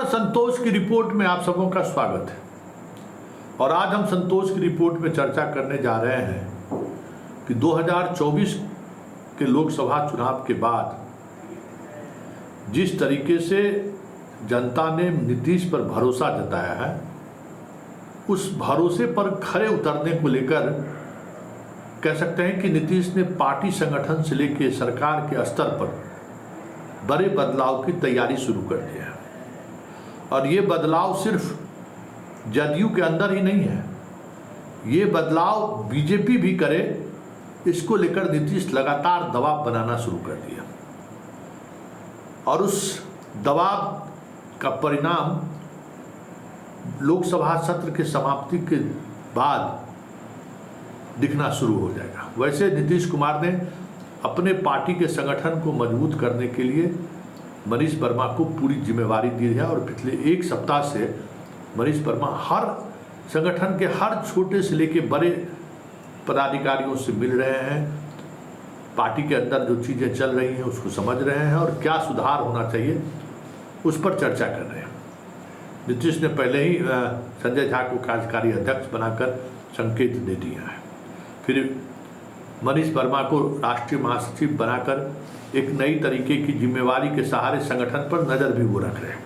संतोष की रिपोर्ट में आप सबों का स्वागत है। और आज हम संतोष की रिपोर्ट में चर्चा करने जा रहे हैं कि 2024 के लोकसभा चुनाव के बाद जिस तरीके से जनता ने नीतीश पर भरोसा जताया है, उस भरोसे पर खरे उतरने को लेकर कह सकते हैं कि नीतीश ने पार्टी संगठन से लेकर सरकार के स्तर पर बड़े बदलाव की तैयारी शुरू कर दी है। और ये बदलाव सिर्फ जदयू के अंदर ही नहीं है, ये बदलाव बीजेपी भी करे, इसको लेकर नीतीश लगातार दबाव बनाना शुरू कर दिया। और उस दबाव का परिणाम लोकसभा सत्र के समाप्ति के बाद दिखना शुरू हो जाएगा। वैसे नीतीश कुमार ने अपने पार्टी के संगठन को मजबूत करने के लिए मनीष वर्मा को पूरी जिम्मेवारी दी है। और पिछले एक सप्ताह से मनीष वर्मा हर संगठन के हर छोटे से लेके बड़े पदाधिकारियों से मिल रहे हैं, पार्टी के अंदर जो चीज़ें चल रही हैं उसको समझ रहे हैं और क्या सुधार होना चाहिए उस पर चर्चा कर रहे हैं। नीतीश ने पहले ही संजय झा को कार्यकारी अध्यक्ष बनाकर संकेत दे दिया है। फिर मनीष वर्मा को राष्ट्रीय महासचिव बनाकर एक नई तरीके की जिम्मेवारी के सहारे संगठन पर नज़र भी वो रख रहे हैं।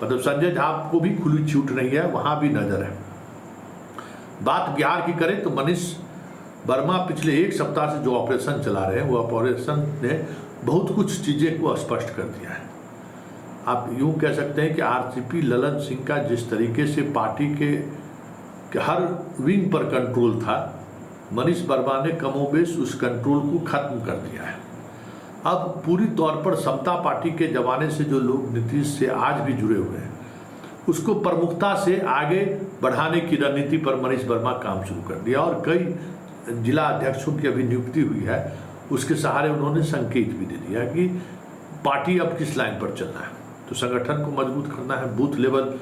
मतलब संजय झा को भी खुली छूट नहीं है, वहाँ भी नज़र है। बात बिहार की करें तो मनीष वर्मा पिछले एक सप्ताह से जो ऑपरेशन चला रहे हैं, वो ऑपरेशन ने बहुत कुछ चीज़ें को स्पष्ट कर दिया है। आप यूँ कह सकते हैं कि आरसीपी ललन सिंह का जिस तरीके से पार्टी के हर विंग पर कंट्रोल था, मनीष वर्मा ने कमोबेश उस कंट्रोल को खत्म कर दिया है। अब पूरी तौर पर समता पार्टी के जमाने से जो लोग नीतीश से आज भी जुड़े हुए हैं, उसको प्रमुखता से आगे बढ़ाने की रणनीति पर मनीष वर्मा काम शुरू कर दिया। और कई जिला अध्यक्षों की अभी नियुक्ति हुई है, उसके सहारे उन्होंने संकेत भी दे दिया कि पार्टी अब किस लाइन पर चलना है। तो संगठन को मजबूत करना है, बूथ लेवल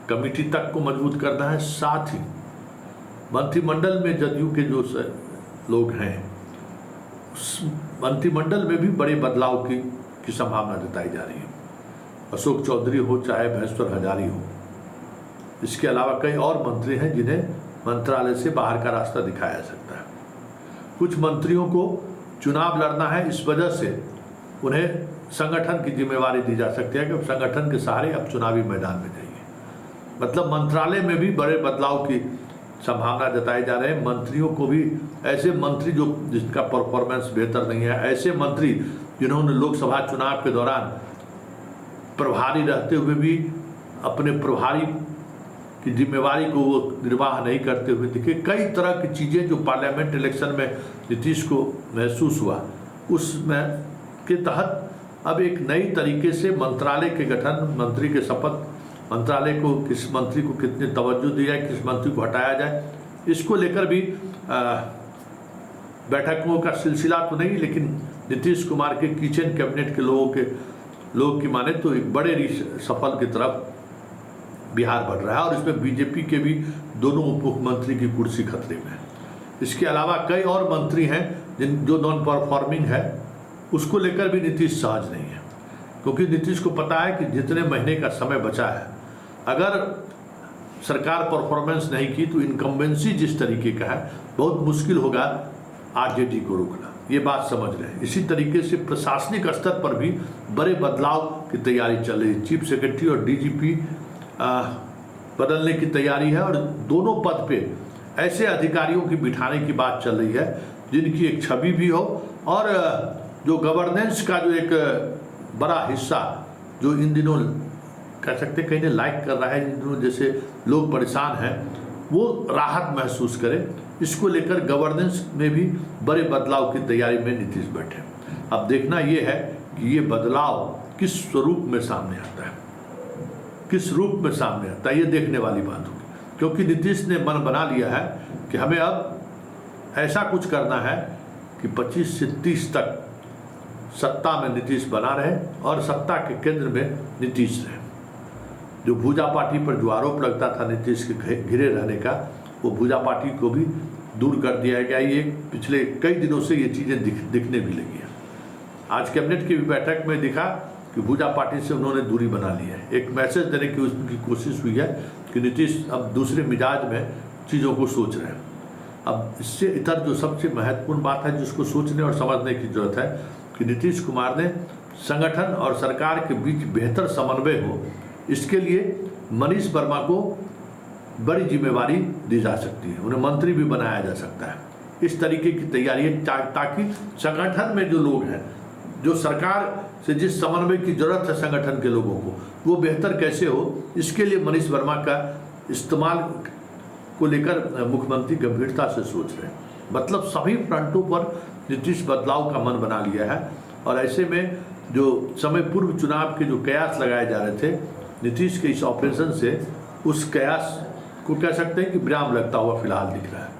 कमेटी तक को मजबूत करना है, साथ ही मंत्रिमंडल में जदयू के जो लोग हैं उस मंत्रिमंडल में भी बड़े बदलाव की संभावना जताई जा रही है। अशोक चौधरी हो चाहे महेश्वर हजारी हो, इसके अलावा कई और मंत्री हैं जिन्हें मंत्रालय से बाहर का रास्ता दिखाया जा सकता है। कुछ मंत्रियों को चुनाव लड़ना है, इस वजह से उन्हें संगठन की जिम्मेवारी दी जा सकती है कि संगठन के सहारे अब चुनावी मैदान में जाइए। मतलब मंत्रालय में भी बड़े बदलाव की संभावना जताए जा रहे हैं। मंत्रियों को भी, ऐसे मंत्री जो जिसका परफॉर्मेंस बेहतर नहीं है, ऐसे मंत्री जिन्होंने लोकसभा चुनाव के दौरान प्रभारी रहते हुए भी अपने प्रभारी की जिम्मेवारी को वो निर्वाह नहीं करते हुए दिखे। कई तरह की चीज़ें जो पार्लियामेंट इलेक्शन में नीतीश को महसूस हुआ, उसमें के तहत अब एक नई तरीके से मंत्रालय के गठन, मंत्री के शपथ, मंत्रालय को किस मंत्री को कितनी तवज्जो दी जाए, किस मंत्री को हटाया जाए, इसको लेकर भी बैठकों का सिलसिला तो नहीं, लेकिन नीतीश कुमार के किचन कैबिनेट के लोग की माने तो एक बड़े सफल की तरफ बिहार बढ़ रहा है। और इसमें बीजेपी के भी दोनों उप मुख्यमंत्री की कुर्सी खतरे में है। इसके अलावा कई और मंत्री हैं जो नॉन परफॉर्मिंग है, उसको लेकर भी नीतीश सहज नहीं है, क्योंकि नीतीश को पता है कि जितने महीने का समय बचा है, अगर सरकार परफॉर्मेंस नहीं की तो इनकम्बेंसी जिस तरीके का है बहुत मुश्किल होगा आरजेडी को रोकना। ये बात समझ रहे हैं। इसी तरीके से प्रशासनिक स्तर पर भी बड़े बदलाव की तैयारी चल रही है। चीफ सेक्रेटरी और डीजीपी बदलने की तैयारी है और दोनों पद पे ऐसे अधिकारियों की बिठाने की बात चल रही है जिनकी एक छवि भी हो और जो गवर्नेंस का जो एक बड़ा हिस्सा जो इन दिनों कह सकते कहीं ने लाइक कर रहा है, इन दिनों जैसे लोग परेशान हैं, वो राहत महसूस करें। इसको लेकर गवर्नेंस में भी बड़े बदलाव की तैयारी में नीतीश बैठे। अब देखना ये है कि ये बदलाव किस स्वरूप में सामने आता है, किस रूप में सामने आता है, ये देखने वाली बात होगी। क्योंकि नीतीश ने मन बना लिया है कि हमें अब ऐसा कुछ करना है कि 25 से 30 तक सत्ता में नीतीश बना रहे और सत्ता के केंद्र में नीतीश रहे। जो भूजा पार्टी पर जो आरोप लगता था नीतीश के घिरे रहने का, वो भूजा पार्टी को भी दूर कर दिया गया। ये पिछले कई दिनों से ये चीज़ें दिखने भी लगी हैं। आज कैबिनेट की बैठक में दिखा कि भूजा पार्टी से उन्होंने दूरी बना ली है। एक मैसेज देने की उसकी कोशिश हुई है कि नीतीश अब दूसरे मिजाज में चीज़ों को सोच रहे हैं। अब इससे इतर जो सबसे महत्वपूर्ण बात है जिसको सोचने और समझने की जरूरत है कि नीतीश कुमार ने संगठन और सरकार के बीच बेहतर समन्वय हो, इसके लिए मनीष वर्मा को बड़ी जिम्मेवारी दी जा सकती है, उन्हें मंत्री भी बनाया जा सकता है। इस तरीके की तैयारी है ताकि संगठन में जो लोग हैं, जो सरकार से जिस समन्वय की जरूरत है संगठन के लोगों को, वो बेहतर कैसे हो, इसके लिए मनीष वर्मा का इस्तेमाल को लेकर मुख्यमंत्री गंभीरता से सोच रहे हैं। मतलब सभी फ्रंटों पर नीतीश बदलाव का मन बना लिया है। और ऐसे में जो समय पूर्व चुनाव के जो कयास लगाए जा रहे थे नीतीश के इस ऑपरेशन से, उस कयास को कह सकते हैं कि विराम लगता हुआ फिलहाल दिख रहा है।